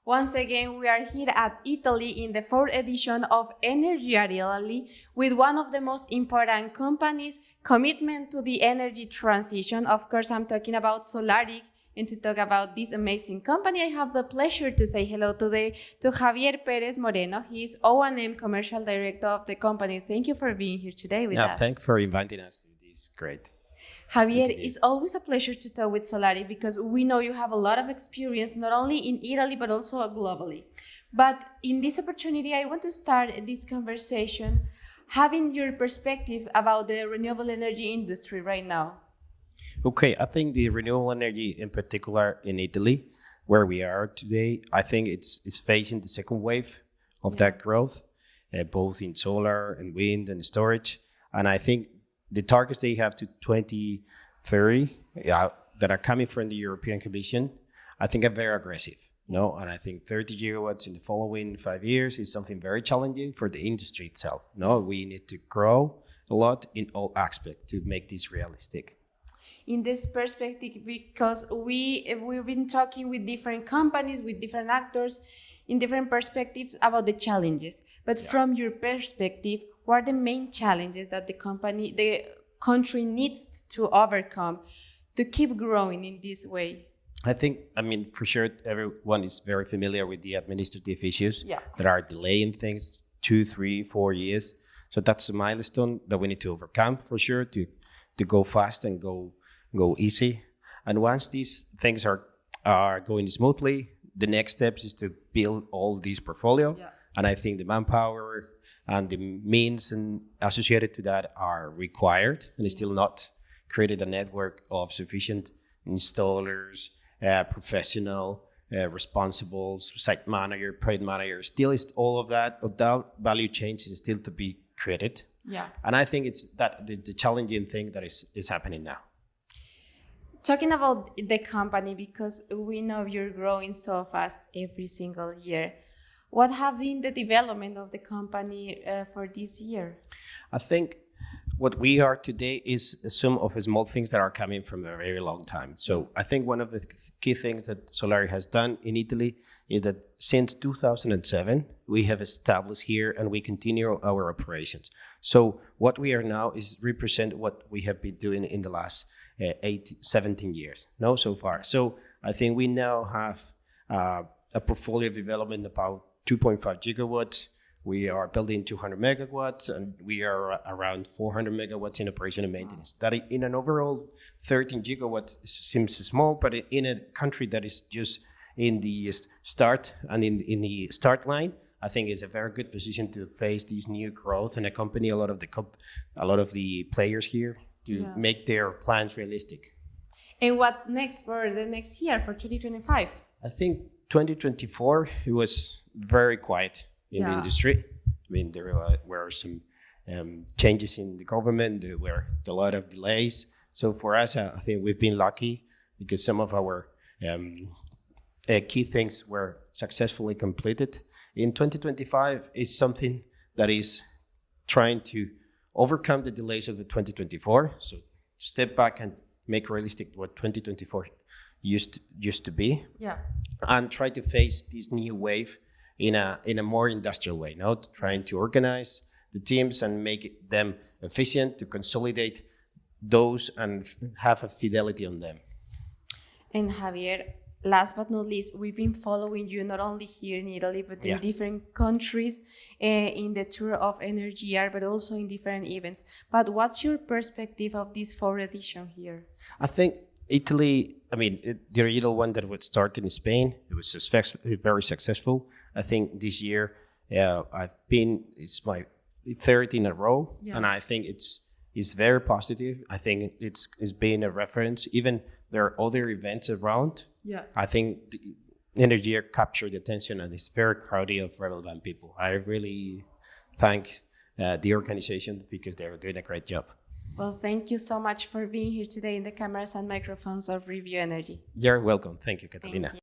Once again, we are here at Italy in the fourth edition of Energyear Italy with one of the most important companies' commitment to the energy transition. Of course, I'm talking about Solarig. And to talk about this amazing company, I have the pleasure to say hello today to Javier Pérez Moreno. He is O&M Commercial Director of the company. Thank you for being here today with us. Thanks for inviting us. It is great. Javier, it's always a pleasure to talk with Solarig because we know you have a lot of experience, not only in Italy, but also globally. But in this opportunity, I want to start this conversation having your perspective about the renewable energy industry right now. Okay, I think the renewable energy, in particular in Italy, where we are today, I think it's facing the second wave of that growth, both in solar and wind and storage. And I think the targets they have to 2030 that are coming from the European Commission, I think are very aggressive. And I think 30 gigawatts in the following 5 years is something very challenging for the industry itself. We need to grow a lot in all aspects to make this realistic. In this perspective, because we've been talking with different companies, with different actors, in different perspectives about the challenges. But from your perspective, what are the main challenges that the country needs to overcome to keep growing in this way? I think, for sure, everyone is very familiar with the administrative issues that are delaying things 2, 3, 4 years. So that's a milestone that we need to overcome for sure to go fast and go easy. And once these things are going smoothly, the next steps is to build all this portfolio. And I think the manpower and the means associated to that are required, and it's still not created a network of sufficient installers, professional, responsible, site manager, project manager. Still is all of that value chain is still to be created. And I think it's that the challenging thing that is happening now. Talking about the company, because we know you're growing so fast every single year, what have been the development of the company for this year? I think what we are today is some of the small things that are coming from a very long time. So I think one of the key things that Solarig has done in Italy is that since 2007, we have established here and we continue our operations. So what we are now is represent what we have been doing in the last 17 years, so far. So I think we now have a portfolio development about 2.5 gigawatts. We are building 200 megawatts, and we are around 400 megawatts in operation and maintenance. That in an overall 13 gigawatts seems small, but in a country that is just in the start and in the start line, I think is a very good position to face this new growth and accompany a lot of the players here to make their plans realistic. And what's next for the next year, for 2025? I think 2024, it was very quiet in the industry. There were some changes in the government. There were a lot of delays. So for us, I think we've been lucky because some of our key things were successfully completed. In 2025 is something that is trying to overcome the delays of the 2024. So step back and make realistic what 2024 used to be. And try to face this new wave in a more industrial way, trying to organize the teams and make them efficient, to consolidate those and have a fidelity on them. And Javier, last but not least, we've been following you not only here in Italy, but in different countries in the tour of Energyear, but also in different events. But what's your perspective of this fourth edition here? I think Italy, the original one that was started in Spain, it was very successful. I think this year it's my third in a row, and I think it's very positive. I think it's been a reference. Even there are other events around. I think the Energyear captured the attention, and it's very crowded of relevant people. I really thank the organization because they're doing a great job. Well, thank you so much for being here today in the cameras and microphones of Review Energy. You're welcome. Thank you, Catalina. Thank you.